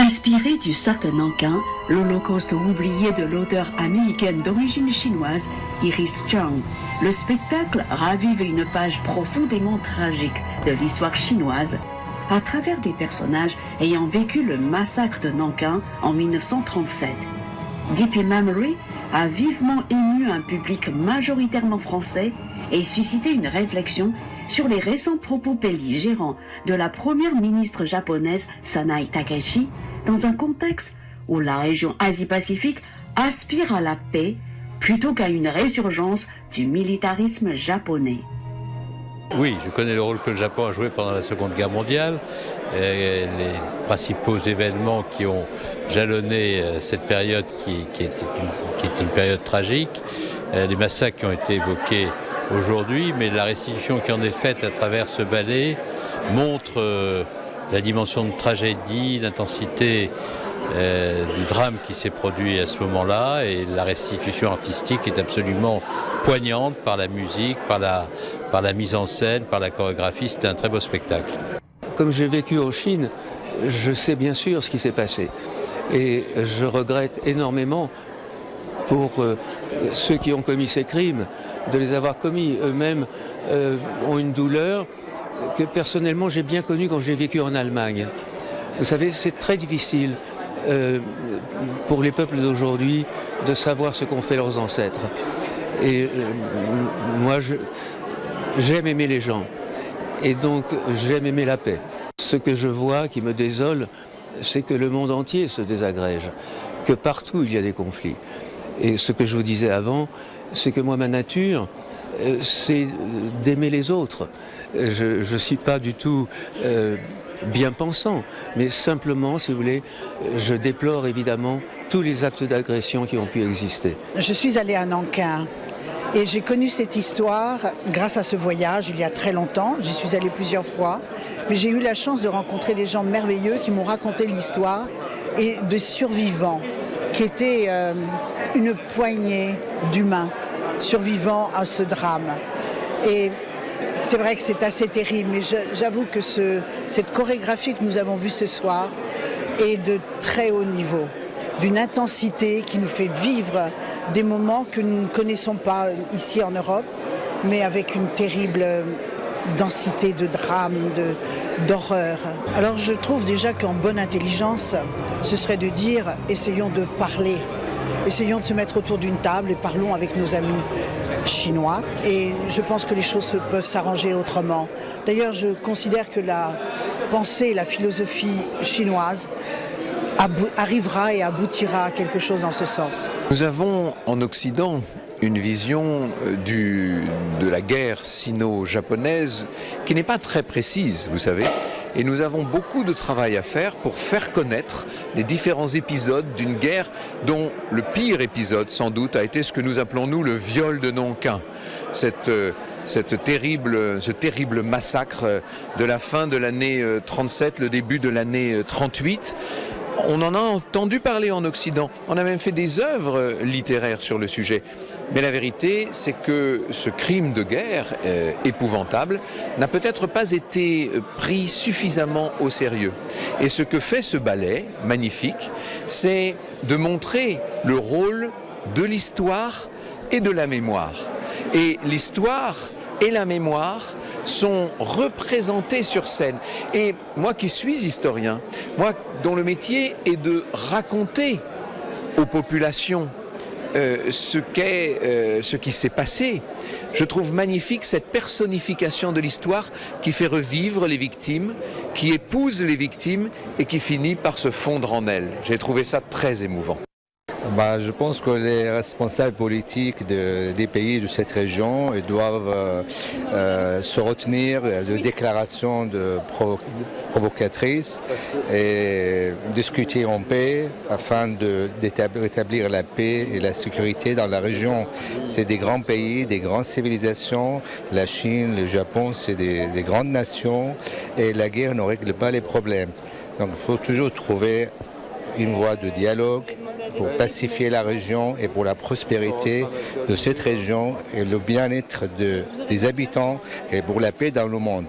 Inspiré du sac de Nankin, l'Holocauste oublié de l'auteure américaine d'origine chinoise Iris Chang, le spectacle ravive une page profondément tragique de l'histoire chinoise à travers des personnages ayant vécu le massacre de Nankin en 1937. Deep in Memory a vivement ému un public majoritairement français et suscité une réflexion sur les récents propos belligérants de la première ministre japonaise Sanae Takaichi dans un contexte où la région Asie-Pacifique aspire à la paix plutôt qu'à une résurgence du militarisme japonais. Oui, je connais le rôle que le Japon a joué pendant la Seconde Guerre mondiale. Et les principaux événements qui ont jalonné cette période qui est une période tragique, les massacres qui ont été évoqués aujourd'hui, mais la restitution qui en est faite à travers ce ballet montre la dimension de tragédie, l'intensité du drame qui s'est produit à ce moment-là, et la restitution artistique est absolument poignante par la musique, par la mise en scène, par la chorégraphie. C'était un très beau spectacle. Comme j'ai vécu en Chine, je sais bien sûr ce qui s'est passé. Et je regrette énormément pour ceux qui ont commis ces crimes, de les avoir commis. Eux-mêmes ont une douleur que personnellement j'ai bien connue quand j'ai vécu en Allemagne. Vous savez, c'est très difficile pour les peuples d'aujourd'hui de savoir ce qu'ont fait leurs ancêtres. Et moi, j'aime aimer les gens. Et donc, j'aime aimer la paix. Ce que je vois qui me désole, c'est que le monde entier se désagrège, que partout il y a des conflits. Et ce que je vous disais avant, c'est que moi, ma nature, c'est d'aimer les autres. Je ne suis pas du tout bien pensant, mais simplement, si vous voulez, je déplore évidemment tous les actes d'agression qui ont pu exister. Je suis allée à Nankin. Et j'ai connu cette histoire grâce à ce voyage il y a très longtemps. J'y suis allée plusieurs fois. Mais j'ai eu la chance de rencontrer des gens merveilleux qui m'ont raconté l'histoire et de survivants qui étaient une poignée d'humains survivants à ce drame. Et c'est vrai que c'est assez terrible, mais j'avoue que cette chorégraphie que nous avons vue ce soir est de très haut niveau, d'une intensité qui nous fait vivre des moments que nous ne connaissons pas ici en Europe, mais avec une terrible densité de drame, d'horreur. Alors je trouve déjà qu'en bonne intelligence, ce serait de dire essayons de parler, essayons de se mettre autour d'une table et parlons avec nos amis chinois. Et je pense que les choses peuvent s'arranger autrement. D'ailleurs, je considère que la pensée, la philosophie chinoise arrivera et aboutira à quelque chose dans ce sens. Nous avons en Occident une vision de la guerre sino-japonaise qui n'est pas très précise, vous savez. Et nous avons beaucoup de travail à faire pour faire connaître les différents épisodes d'une guerre dont le pire épisode, sans doute, a été ce que nous appelons, nous, le viol de Nankin. Ce terrible massacre de la fin de l'année 37, le début de l'année 38. On en a entendu parler en Occident, on a même fait des œuvres littéraires sur le sujet. Mais la vérité, c'est que ce crime de guerre épouvantable n'a peut-être pas été pris suffisamment au sérieux. Et ce que fait ce ballet magnifique, c'est de montrer le rôle de l'histoire et de la mémoire. Et l'histoire et la mémoire sont représentés sur scène. Et moi qui suis historien, moi dont le métier est de raconter aux populations ce qui s'est passé, je trouve magnifique cette personnification de l'histoire qui fait revivre les victimes, qui épouse les victimes et qui finit par se fondre en elles. J'ai trouvé ça très émouvant. Je pense que les responsables politiques des pays de cette région doivent se retenir de déclarations provocatrices et discuter en paix afin de rétablir la paix et la sécurité dans la région. C'est des grands pays, des grandes civilisations. La Chine, le Japon, c'est des grandes nations et la guerre ne règle pas les problèmes. Donc il faut toujours trouver une voie de dialogue pour pacifier la région et pour la prospérité de cette région et le bien-être des habitants et pour la paix dans le monde.